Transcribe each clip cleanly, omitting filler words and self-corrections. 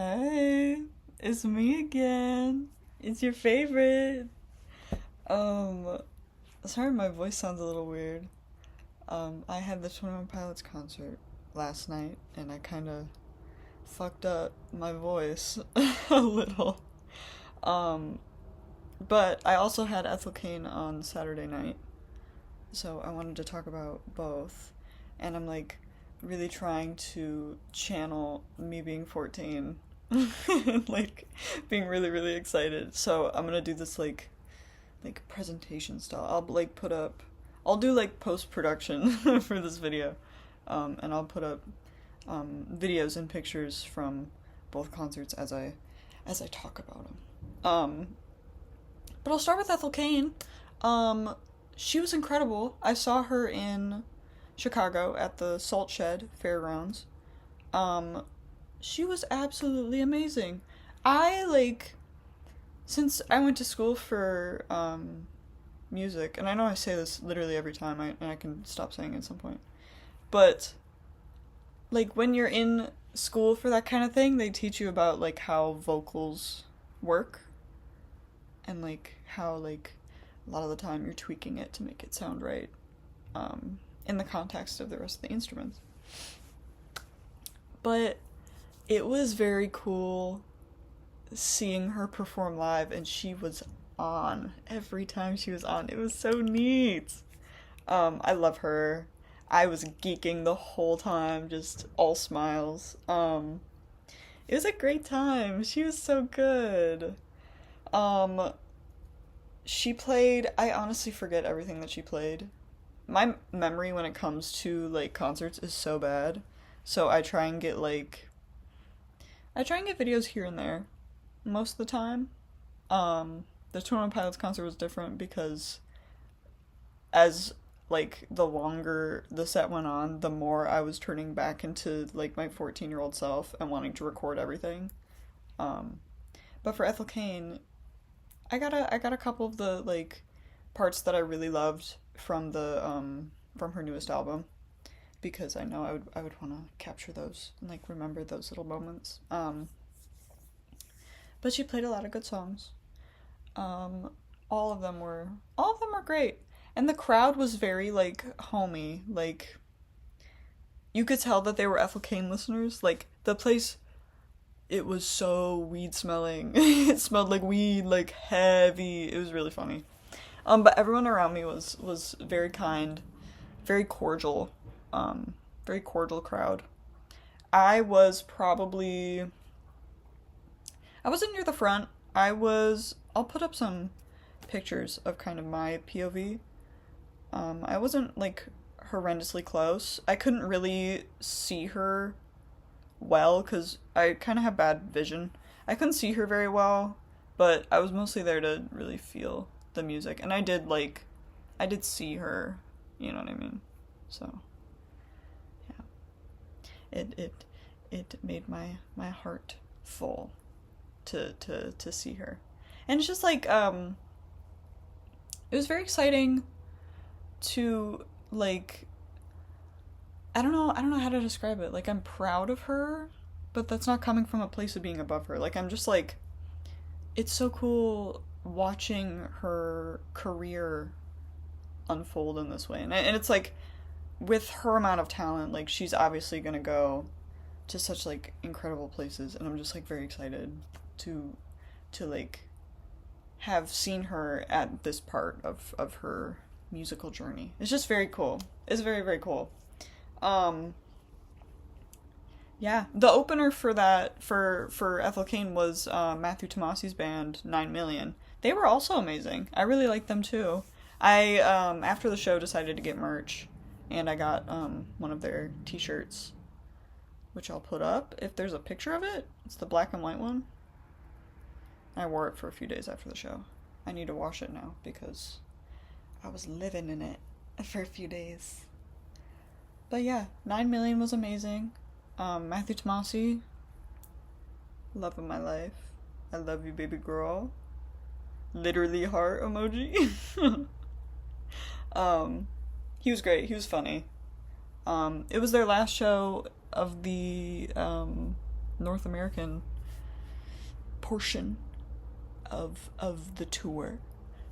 Hey, it's me again. It's your favorite. Um, Sorry my voice sounds a little weird. I had the 21 Pilots concert last night and I kind of fucked up my voice a little. Um, but I also had Ethel Kane on Saturday night, so I wanted to talk about both. And I'm like really trying to channel me being 14 and like being really really excited. So I'm gonna do this like presentation style. I'll like put up I'll do like post production for this video. And I'll put up videos and pictures from both concerts as I talk about them. But I'll start with Ethel Kane. She was incredible. I saw her in Chicago at the Salt Shed Fairgrounds. Um, she was absolutely amazing. I like since I went to school for music, and I know I say this literally every time, and I can stop saying it at some point, but like when you're in school for that kind of thing, they teach you about like how vocals work and like how like a lot of the time you're tweaking it to make it sound right in the context of the rest of the instruments. But it was very cool seeing her perform live, and she was on every time she was on. It was so neat. I love her. I was geeking the whole time, just all smiles. It was a great time. She was so good. Um, she played, I honestly forget everything that she played. My memory when it comes to like concerts is so bad. So I try and get videos here and there most of the time. The 21 Pilots concert was different because as like the longer the set went on, the more I was turning back into like my 14-year-old self and wanting to record everything. Um, but for Ethel Kane, I got a couple of the like parts that I really loved from her newest album because I know I would want to capture those and like remember those little moments. But she played a lot of good songs. Um, all of them were great, and the crowd was very like homey. Like you could tell that they were Ethel Kane listeners. Like the place, it was so weed smelling. It smelled like weed, like heavy. It was really funny. But everyone around me was very kind, very cordial, very cordial crowd. I was probably I wasn't near the front. I'll put up some pictures of kind of my POV. I wasn't like horrendously close. I couldn't really see her well because I kind of have bad vision. I couldn't see her very well, but I was mostly there to really feel the music, and I did see her. You know what I mean? So yeah, it made my heart full to see her. And it's just like it was very exciting to like I don't know how to describe it. Like I'm proud of her, but that's not coming from a place of being above her. Like I'm just like it's so cool watching her career unfold in this way. And it's like with her amount of talent, like she's obviously going to go to such like incredible places, and I'm just like very excited to like have seen her at this part of her musical journey. It's just very cool. It's very very cool. Um yeah, the opener for that for Ethel Kane was Matthew Tomasi's band 9 Million. They were also amazing. I really liked them too. I after the show decided to get merch, and I got one of their t-shirts, which I'll put up if there's a picture of it. It's the black and white one. I wore it for a few days after the show. I need to wash it now because I was living in it for a few days. But yeah, 9 Million was amazing. Matthew Tomasi, love of my life. I love you, baby girl. Literally heart emoji. He was great. He was funny. It was their last show of the North American portion of the tour,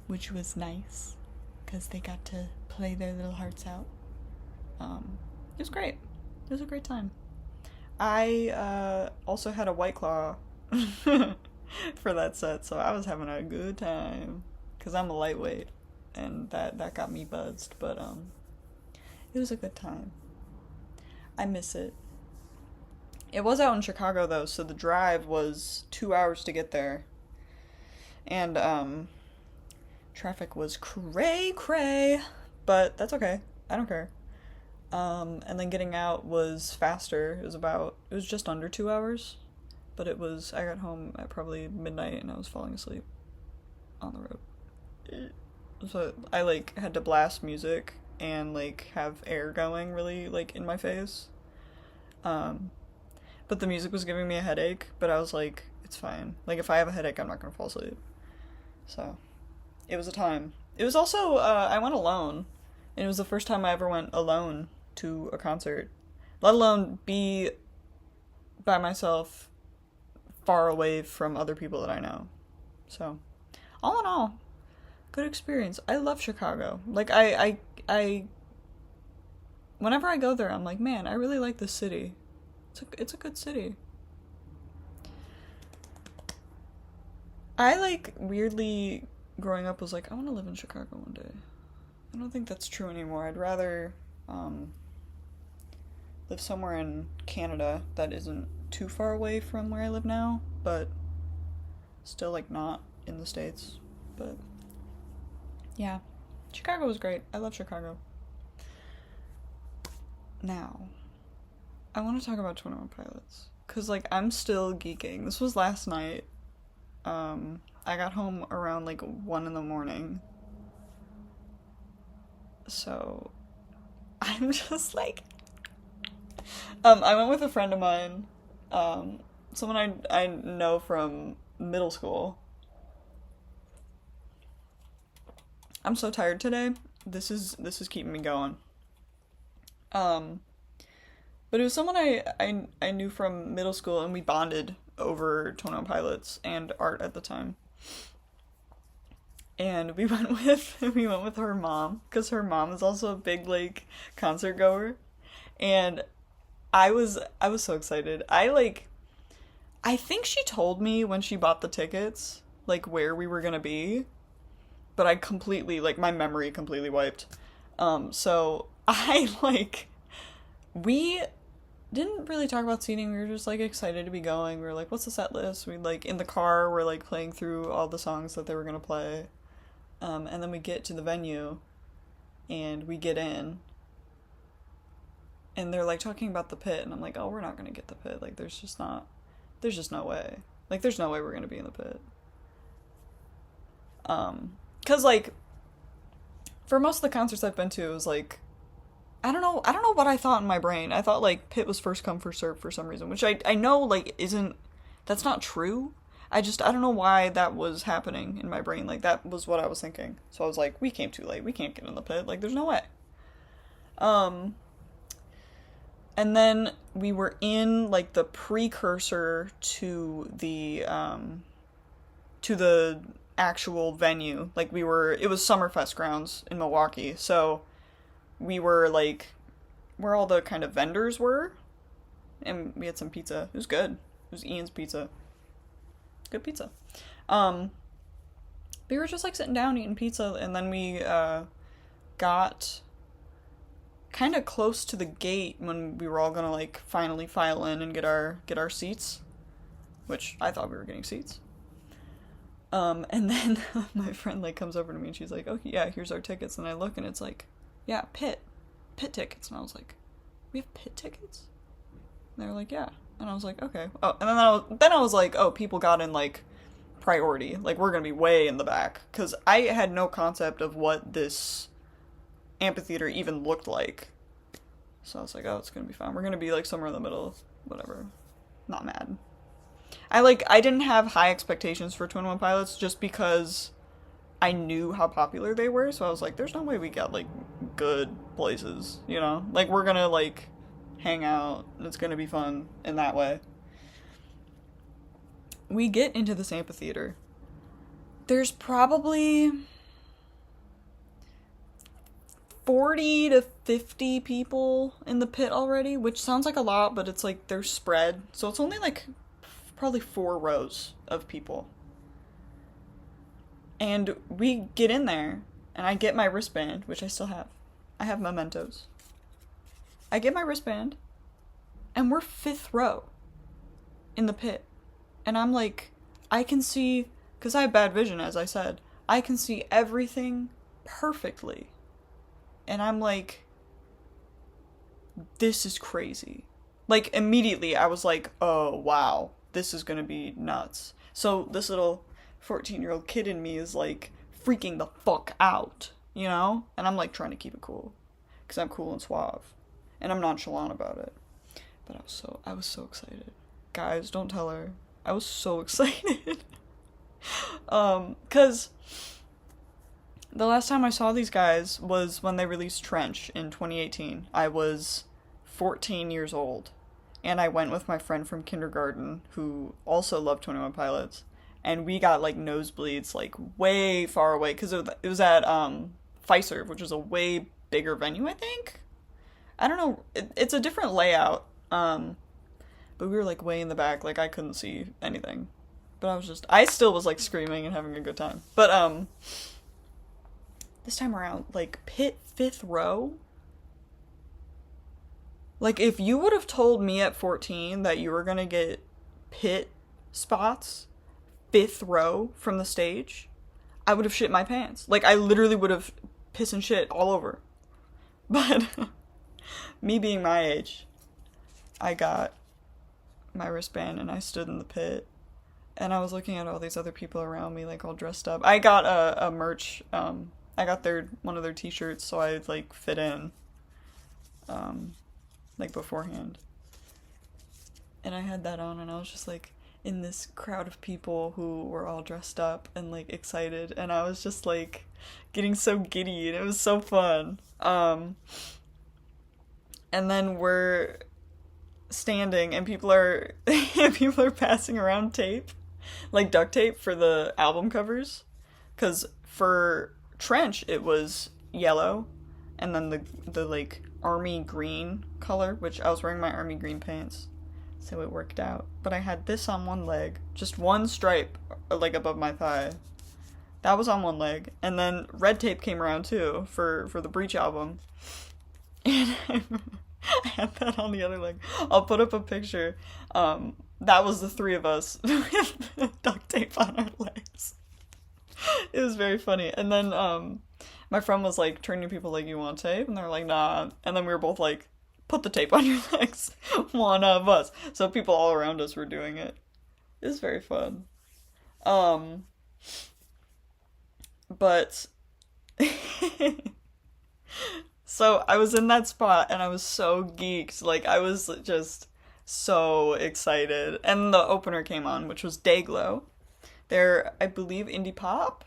which was nice because they got to play their little hearts out. It was great. It was a great time. I also had a White Claw for that set, so I was having a good time because I'm a lightweight, and that got me buzzed. But it was a good time. I miss it. It was out in Chicago though, so the drive was 2 hours to get there, and traffic was cray, but that's okay. I don't care. And then getting out was faster. It was just under 2 hours, but I got home at probably midnight and I was falling asleep on the road. So I like had to blast music and like have air going really like in my face. But the music was giving me a headache, but I was like, it's fine. Like if I have a headache, I'm not gonna fall asleep. So it was a time. It was also, I went alone, and it was the first time I ever went alone to a concert, let alone be by myself far away from other people that I know. So, all in all, good experience. I love Chicago. Like, I whenever I go there, I'm like, man, I really like this city. It's a good city. I, like, weirdly, growing up was like, I want to live in Chicago one day. I don't think that's true anymore. I'd rather, live somewhere in Canada that isn't too far away from where I live now, but still, like, not in the States. But, yeah. Chicago was great. I love Chicago. Now, I want to talk about 21 Pilots. Because, like, I'm still geeking. This was last night. I got home around, like, 1 in the morning. So, I'm just, like... I went with a friend of mine. Someone I know from middle school. I'm so tired today. This is keeping me going. But it was someone I knew from middle school, and we bonded over 21 Pilots and art at the time. And we went with her mom, because her mom is also a big, like, concert goer. And I was so excited. I think she told me when she bought the tickets, like, where we were gonna be. But I completely, like, my memory completely wiped. So we didn't really talk about seating. We were just, like, excited to be going. We were like, what's the set list? We, like, in the car, we're, like, playing through all the songs that they were gonna play. And then we get to the venue, and we get in, and they're, like, talking about the pit, and I'm like, oh, we're not gonna get the pit. Like, there's just no way. Like, there's no way we're gonna be in the pit. 'Cause, like, for most of the concerts I've been to, it was, like, I don't know what I thought in my brain. I thought, like, pit was first come, first served for some reason, which I know, like, that's not true. I don't know why that was happening in my brain. Like, that was what I was thinking. So I was like, we came too late. We can't get in the pit. Like, there's no way. And then we were in, like, the precursor to the actual venue. Like, it was Summerfest grounds in Milwaukee. So we were, like, where all the kind of vendors were. And we had some pizza. It was good. It was Ian's Pizza. Good pizza. We were just, like, sitting down eating pizza, and then we got kind of close to the gate when we were all gonna, like, finally file in and get our seats, which I thought we were getting seats. And then my friend, like, comes over to me and she's like, oh yeah, here's our tickets. And I look and it's like, yeah, pit tickets. And I was like, we have pit tickets? And they were like, yeah. And I was like, okay. Oh, and then I was like, oh, people got in, like, priority. Like, we're gonna be way in the back. Because I had no concept of what this amphitheater even looked like. So I was like, oh, it's gonna be fine. We're gonna be, like, somewhere in the middle. Whatever. Not mad. I didn't have high expectations for 21 Pilots just because I knew how popular they were. So I was like, there's no way we got, like, good places, you know? Like, we're gonna, like, hang out. It's gonna be fun in that way. we get into this amphitheater. There's probably 40 to 50 people in the pit already, which sounds like a lot, but it's like they're spread. So it's only like probably 4 rows of people. And we get in there, and I get my wristband, which I still have. I have mementos. I get my wristband, and we're 5th row in the pit. And I'm like, I can see, because I have bad vision, as I said, I can see everything perfectly. And I'm like, this is crazy. Like, immediately I was like, oh, wow, this is gonna be nuts. So this little 14-year-old kid in me is like freaking the fuck out, you know? And I'm like trying to keep it cool, because I'm cool and suave. And I'm nonchalant about it. But I was so excited. Guys, don't tell her. I was so excited. 'Cause the last time I saw these guys was when they released Trench in 2018. I was 14 years old. And I went with my friend from kindergarten who also loved 21 Pilots. And we got like nosebleeds like way far away, because it was at Fiserv, which is a way bigger venue, I think. I don't know. It's a different layout. But we were like way in the back, like I couldn't see anything. But I still was like screaming and having a good time. But this time around, like pit 5th row. Like if you would have told me at 14 that you were gonna get pit spots 5th row from the stage, I would have shit my pants. Like I literally would have piss and shit all over. But me being my age, I got my wristband and I stood in the pit, and I was looking at all these other people around me like all dressed up. I got a merch, I got one of their t-shirts, so I like fit in like beforehand, and I had that on, and I was just like in this crowd of people who were all dressed up and like excited, and I was just like getting so giddy, and it was so fun. And then we're standing, and people are passing around tape, like duct tape for the album covers, because for Trench it was yellow, and then the like army green color, which I was wearing my army green pants, so it worked out. But I had this on one leg, just one stripe like above my thigh. That was on one leg, and then red tape came around too for the Breach album, and I had that on the other leg. I'll put up a picture. That was the 3 of us with duct tape on our legs. It was very funny. And then my friend was like turning to people like, you want tape? And they were like, nah. And then we were both like, put the tape on your legs. One of us. So people all around us were doing it. It was very fun. But so I was in that spot, and I was so geeked. Like, I was just so excited. And the opener came on, which was Dayglow. They're, I believe, indie pop?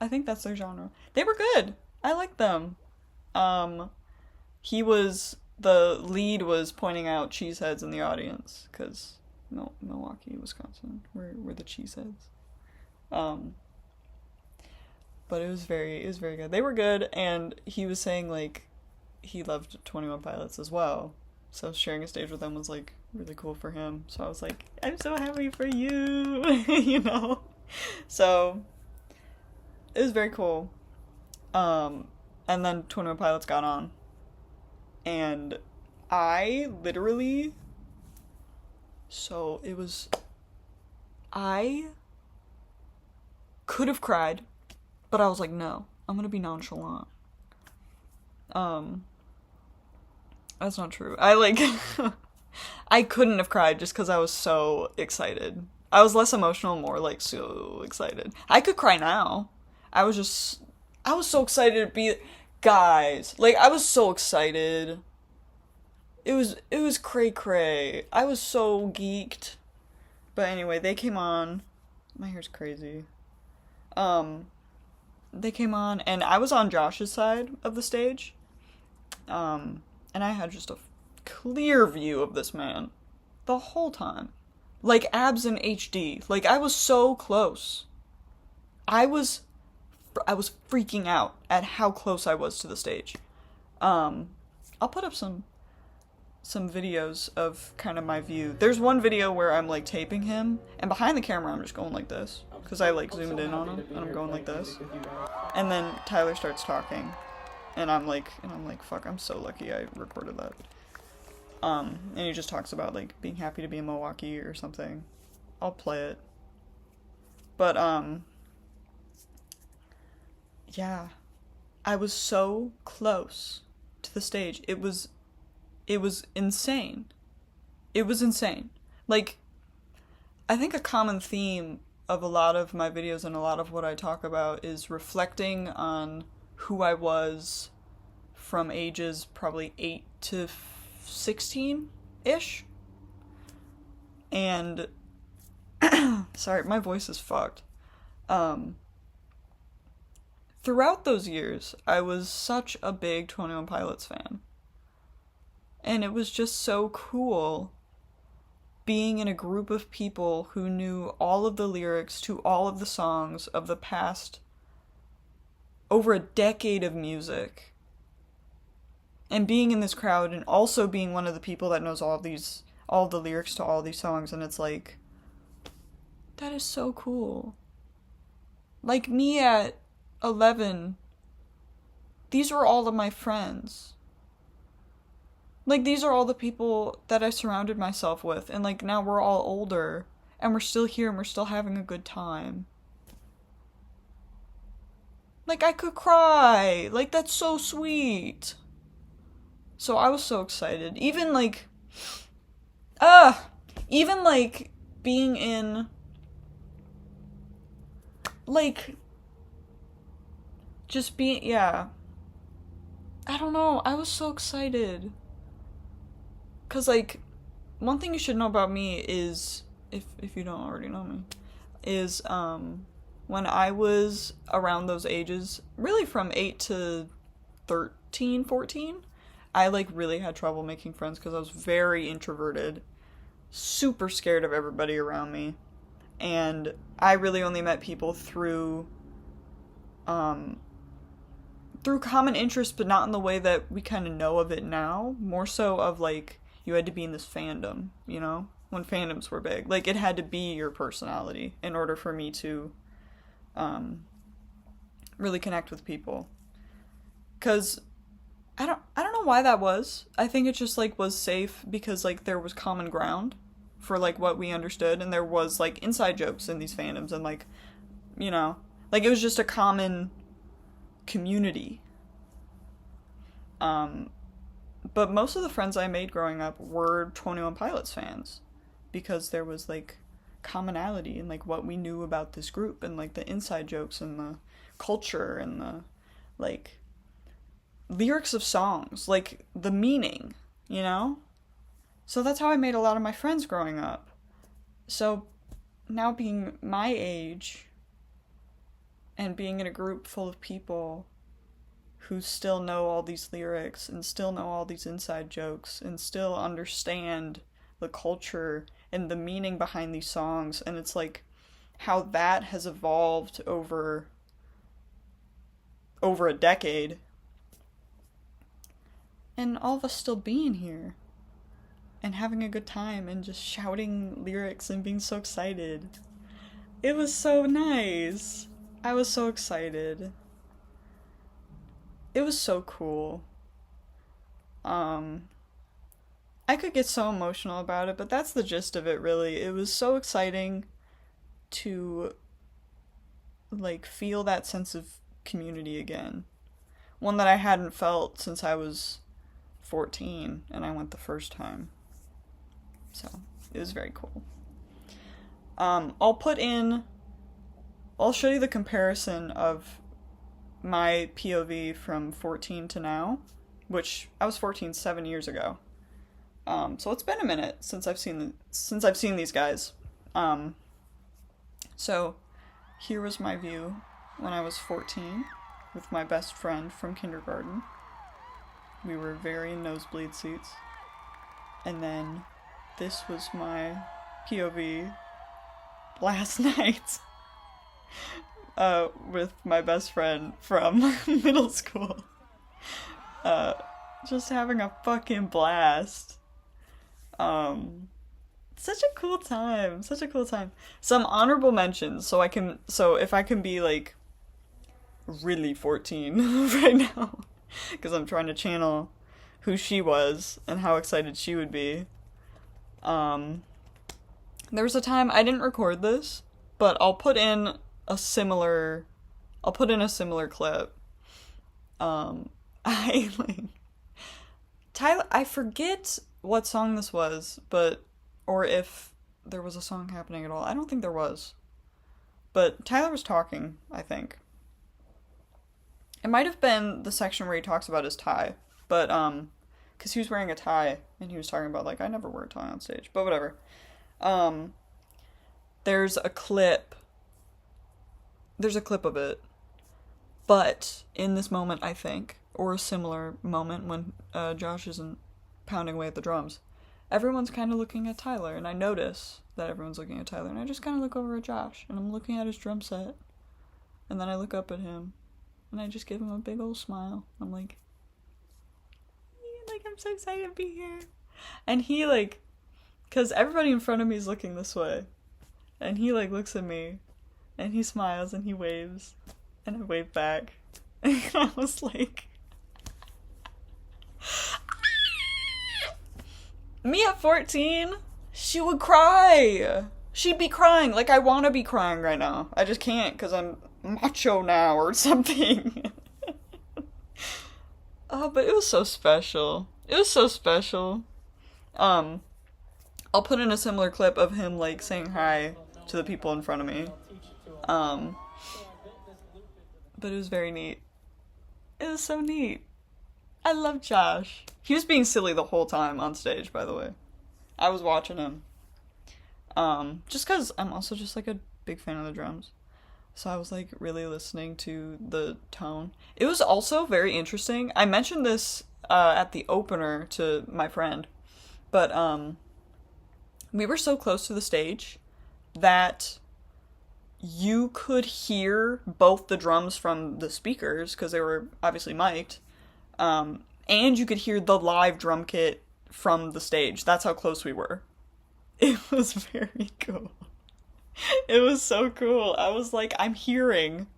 I think that's their genre. They were good. I liked them. The lead was pointing out cheeseheads in the audience, because Milwaukee, Wisconsin, we're the cheeseheads. But it was very good. They were good, and he was saying, like, he loved 21 Pilots as well. So sharing a stage with them was, like, really cool for him. So I was like, I'm so happy for you, you know? So, it was very cool. And then 21 Pilots got on. And I literally... I could have cried. But I was like, no, I'm gonna be nonchalant. That's not true. I couldn't have cried just because I was so excited. I was less emotional, more like so excited. I could cry now. I was so excited to be, guys, like, I was so excited. It was cray cray. I was so geeked. But anyway, they came on. My hair's crazy. They came on, and I was on Josh's side of the stage, and I had just a clear view of this man the whole time. Like abs in HD. Like I was so close. I was freaking out at how close I was to the stage. I'll put up some videos of kind of my view. There's one video where I'm like taping him, and behind the camera I'm just going like this because I like zoomed in on him, and I'm going like this. And then Tyler starts talking, and I'm like, fuck, I'm so lucky I recorded that. And he just talks about like being happy to be in Milwaukee or something. I'll play it. But yeah, I was so close to the stage. It was insane. It was insane. Like, I think a common theme of a lot of my videos and a lot of what I talk about is reflecting on who I was from ages probably 8 to 16-ish. And, sorry, my voice is fucked. Throughout those years, I was such a big 21 Pilots fan. And it was just so cool being in a group of people who knew all of the lyrics to all of the songs of the past over a decade of music. And being in this crowd and also being one of the people that knows all of the lyrics to all these songs, and it's like, that is so cool. Like me at 11, these were all of my friends. Like, these are all the people that I surrounded myself with, and like now we're all older, and we're still here and we're still having a good time. Like, I could cry. Like, that's so sweet. So I was so excited. Even like being in, like, just being, yeah. I don't know, I was so excited. Cause like, one thing you should know about me is, if you don't already know me, is when I was around those ages, really from 8 to 13, 14, I like really had trouble making friends because I was very introverted, super scared of everybody around me, and I really only met people through common interests, but not in the way that we kind of know of it now. More so of like, you had to be in this fandom, you know? When fandoms were big. Like, it had to be your personality in order for me to really connect with people. 'Cause I don't know why that was. I think it just like was safe because like there was common ground for like what we understood, and there was like inside jokes in these fandoms, and like, you know, like it was just a common community. But most of the friends I made growing up were 21 Pilots fans, because there was like commonality in like what we knew about this group, and like the inside jokes and the culture and the like lyrics of songs, like the meaning, you know? So that's how I made a lot of my friends growing up. So now being my age and being in a group full of people who still know all these lyrics and still know all these inside jokes and still understand the culture and the meaning behind these songs, and it's like how that has evolved over a decade, and all of us still being here and having a good time and just shouting lyrics and being so excited. It was so nice. I was so excited. It was so cool. I could get so emotional about it, but that's the gist of it, really. It was so exciting to, like, feel that sense of community again. One that I hadn't felt since I was 14, and I went the first time. So, it was very cool. I'll show you the comparison of my POV from 14 to now, which I was 14 7 years ago. So it's been a minute since I've seen these guys. So here was my view when I was 14 with my best friend from kindergarten. We were very nosebleed seats. And then this was my POV last night with my best friend from middle school. Just having a fucking blast. Such a cool time. Such a cool time. Some honorable mentions so if I can be like really 14 right now, because I'm trying to channel who she was and how excited she would be. There was a time I didn't record this, but I'll put in a similar clip. I like Tyler, I forget what song this was, or if there was a song happening at all. I don't think there was. But Tyler was talking, I think. It might have been the section where he talks about his tie, but, because he was wearing a tie, and he was talking about, like, I never wear a tie on stage, but whatever. There's a clip of it, but in this moment, I think, or a similar moment when Josh isn't pounding away at the drums, everyone's kind of looking at Tyler, and I notice that everyone's looking at Tyler, and I just kind of look over at Josh, and I'm looking at his drum set, and then I look up at him, and I just give him a big old smile. I'm like, I'm so excited to be here. And he, like, because everybody in front of me is looking this way, and he, like, looks at me, and he smiles, and he waves, and I wave back, and I was like, me at 14, she would cry. She'd be crying. Like, I want to be crying right now. I just can't because I'm macho now or something. Oh, but it was so special. It was so special. I'll put in a similar clip of him, like, saying hi to the people in front of me. But it was very neat. It was so neat. I love Josh. He was being silly the whole time on stage, by the way. I was watching him. Just because I'm also just, like, a big fan of the drums. So I was, like, really listening to the tone. It was also very interesting. I mentioned this at the opener to my friend. But we were so close to the stage that you could hear both the drums from the speakers, because they were obviously mic'd. And you could hear the live drum kit from the stage. That's how close we were. It was very cool. It was so cool. I was like, I'm hearing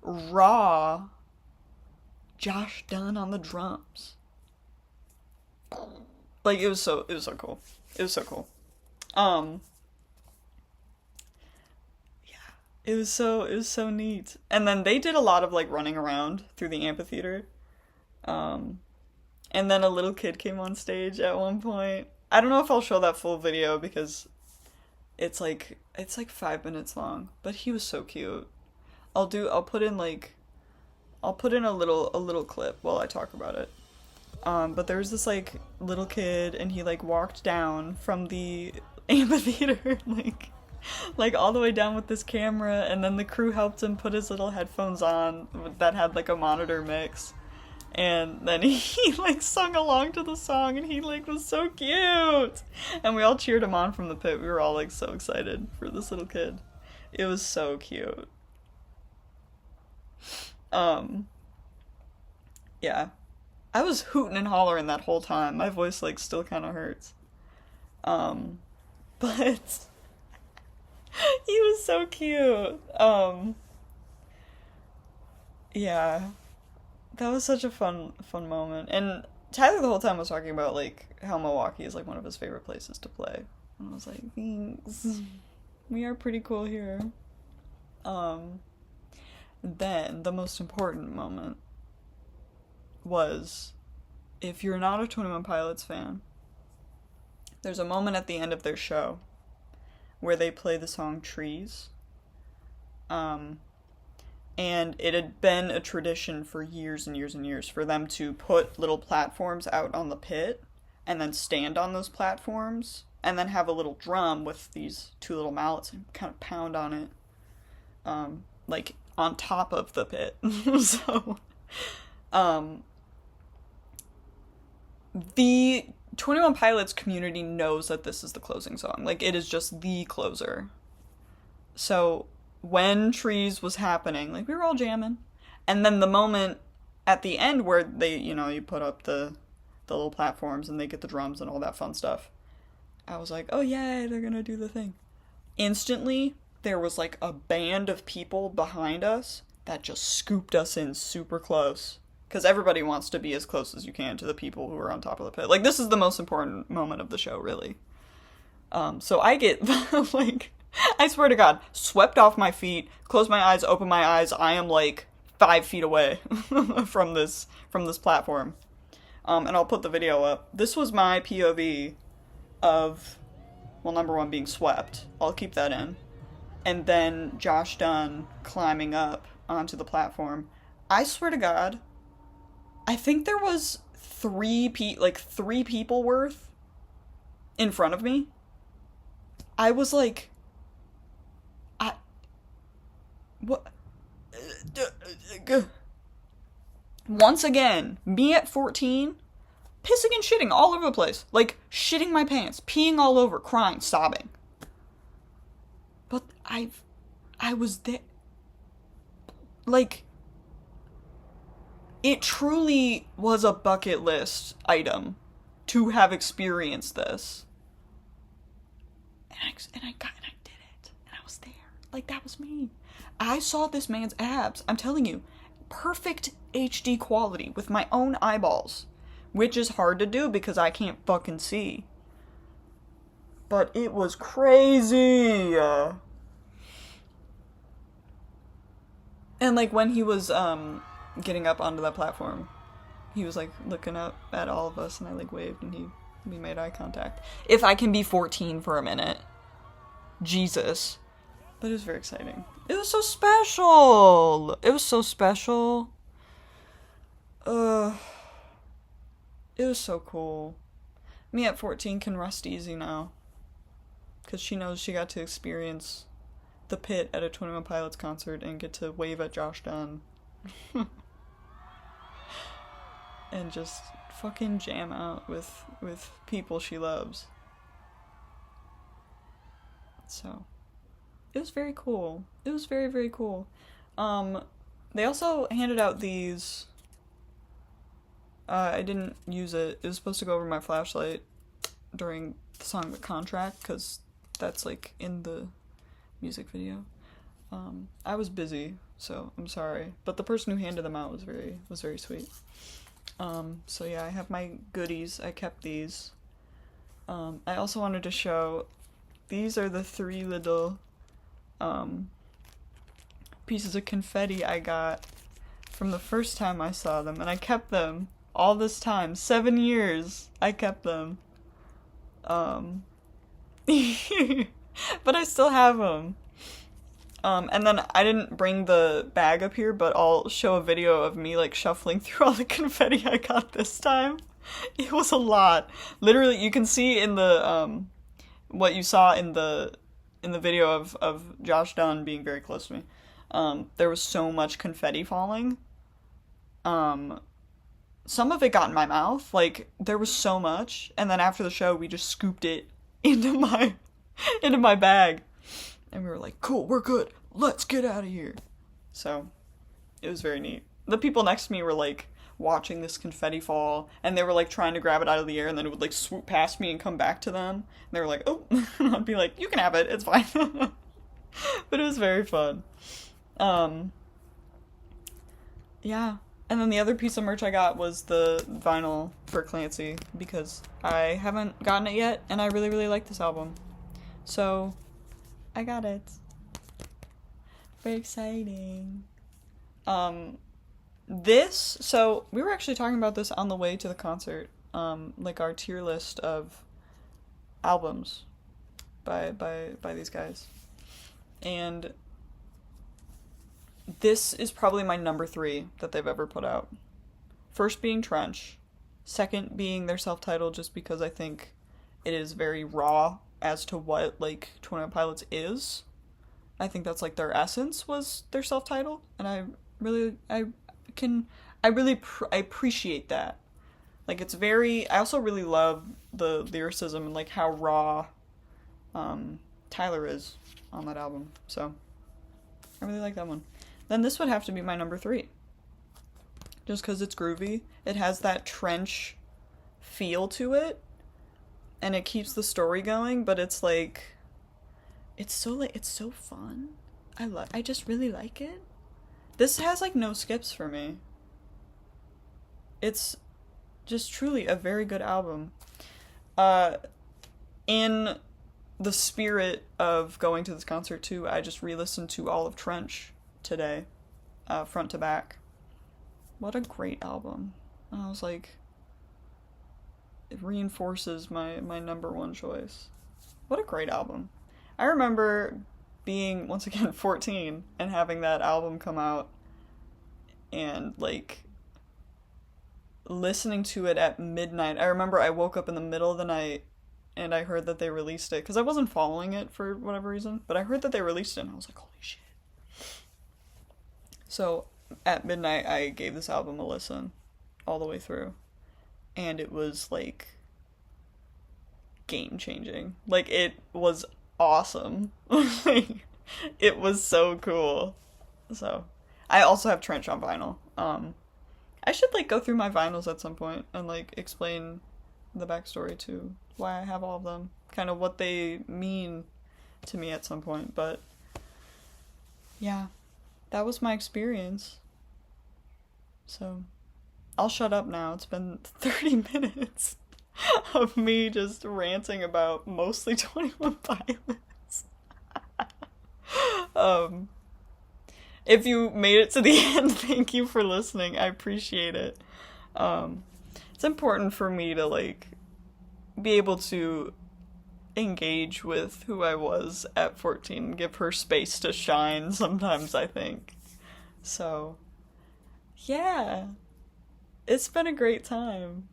raw Josh Dunn on the drums. Like, it was so cool. It was so cool. Yeah. It was so neat. And then they did a lot of, like, running around through the amphitheater. And then a little kid came on stage at one point. I don't know if I'll show that full video because it's like 5 minutes long, but he was so cute. I'll put in a little clip while I talk about it. But there was this, like, little kid, and he, like, walked down from the amphitheater, like all the way down with this camera, and then the crew helped him put his little headphones on that had, like, a monitor mix. And then he, like, sung along to the song, and he, like, was so cute! And we all cheered him on from the pit. We were all, like, so excited for this little kid. It was so cute. Yeah. I was hooting and hollering that whole time. My voice, like, still kind of hurts. But he was so cute. Yeah. That was such a fun moment. And Tyler the whole time was talking about, like, how Milwaukee is, like, one of his favorite places to play. And I was like, thanks. We are pretty cool here. Then, the most important moment was, if you're not a 21 Pilots fan, there's a moment at the end of their show where they play the song Trees. And it had been a tradition for years and years and years for them to put little platforms out on the pit and then stand on those platforms and then have a little drum with these two little mallets and kind of pound on it, like, on top of the pit. So, the 21 Pilots community knows that this is the closing song. Like, it is just the closer. So, when Trees was happening, like, we were all jamming. And then the moment at the end where they, you put up the little platforms and they get the drums and all that fun stuff, I was like, oh, yay, they're gonna do the thing. Instantly, there was, like, a band of people behind us that just scooped us in super close. Because everybody wants to be as close as you can to the people who are on top of the pit. Like, this is the most important moment of the show, really. So I get, like, I swear to God, swept off my feet, close my eyes, open my eyes, I am, like, 5 feet away from this platform. And I'll put the video up. This was my POV of, well, number one, being swept. I'll keep that in. And then Josh Dunn climbing up onto the platform. I swear to God, I think there was three people worth in front of me. I was like, what? Once again, me at 14, pissing and shitting all over the place. Like, shitting my pants, peeing all over, crying, sobbing. But I was there. Like, it truly was a bucket list item to have experienced this. And I did it. And I was there. Like, that was me. I saw this man's abs. I'm telling you, perfect HD quality with my own eyeballs. Which is hard to do because I can't fucking see. But it was crazy. And, like, when he was, getting up onto that platform, he was, like, looking up at all of us, and I, like, waved, and we made eye contact. If I can be 14 for a minute. Jesus. But it was very exciting. It was so special! It was so special. It was so cool. Me at 14 can rest easy now. Because she knows she got to experience the pit at a 21 Pilots concert and get to wave at Josh Dunn. And just fucking jam out with people she loves. So, it was very cool. It was very, very cool. They also handed out these. I didn't use it. It was supposed to go over my flashlight during the song The Contract, because that's, like, in the music video. I was busy, so I'm sorry. But the person who handed them out was very sweet. So yeah, I have my goodies. I kept these. I also wanted to show, these are the 3 little, pieces of confetti I got from the first time I saw them, and I kept them all this time. 7 years, I kept them. But I still have them. And then I didn't bring the bag up here, but I'll show a video of me, like, shuffling through all the confetti I got this time. It was a lot. Literally, you can see in the, what you saw in the video of Josh Dunn being very close to me. There was so much confetti falling. Some of it got in my mouth. Like, there was so much. And then after the show, we just scooped it into my bag. And we were like, cool, we're good. Let's get out of here. So, it was very neat. The people next to me were, like, watching this confetti fall, and they were, like, trying to grab it out of the air, and then it would, like, swoop past me and come back to them. And they were like, oh. And I'd be like, you can have it, it's fine. But it was very fun. Yeah. And then the other piece of merch I got was the vinyl for Clancy, because I haven't gotten it yet, and I really, really like this album. So, I got it. Very exciting. So we were actually talking about this on the way to the concert. Like our tier list of albums by these guys. And this is probably my number 3 that they've ever put out. First being Trench. Second being their self-titled, just because I think it is very raw as to what, like, 21 Pilots is. I think that's, like, their essence was their self-titled, and I appreciate that. Like it's very. I also really love the lyricism and like how raw Tyler is on that album. So I really like that one. Then this would have to be my number three, just because it's groovy. It has that trench feel to it, and it keeps the story going. But it's like, it's so fun. I just really like it. This has like no skips for me. It's just truly a very good album. Uh, in the spirit of going to this concert too, I just re-listened to all of Trench today, front to back. What a great album. I was like, it reinforces my number one choice. What a great album. I remember being, once again, 14 and having that album come out and like listening to it at midnight. I remember I woke up in the middle of the night and I heard that they released it because I wasn't following it for whatever reason, but I heard that they released it and I was like, holy shit. So at midnight, I gave this album a listen all the way through, and it was like game changing. Like it was awesome. Like, it was so cool. So I also have Trench on vinyl. I should like go through my vinyls at some point and like explain the backstory to why I have all of them, kind of what they mean to me at some point. But yeah, that was my experience. So I'll shut up now. It's been 30 minutes of me just ranting about mostly 21 Pilots. um, if you made it to the end, thank you for listening. I appreciate it. It's important for me to like be able to engage with who I was at 14, give her space to shine sometimes, I think. So, yeah. It's been a great time.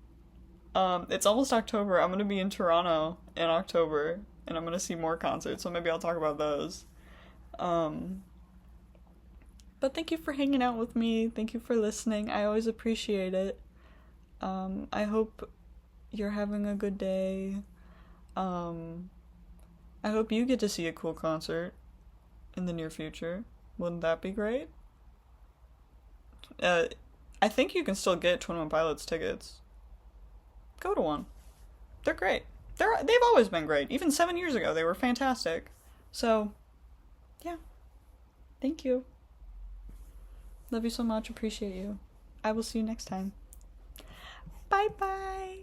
It's almost October. I'm gonna be in Toronto in October, and I'm gonna see more concerts, so maybe I'll talk about those. Um, but thank you for hanging out with me. Thank you for listening. I always appreciate it. I hope you're having a good day. Um, I hope you get to see a cool concert in the near future. Wouldn't that be great? Uh, I think you can still get 21 Pilots tickets. Go to one. They're great. They've always been great. Even 7 years ago, they were fantastic. So, yeah. Thank you. Love you so much. Appreciate you. I will see you next time. Bye bye.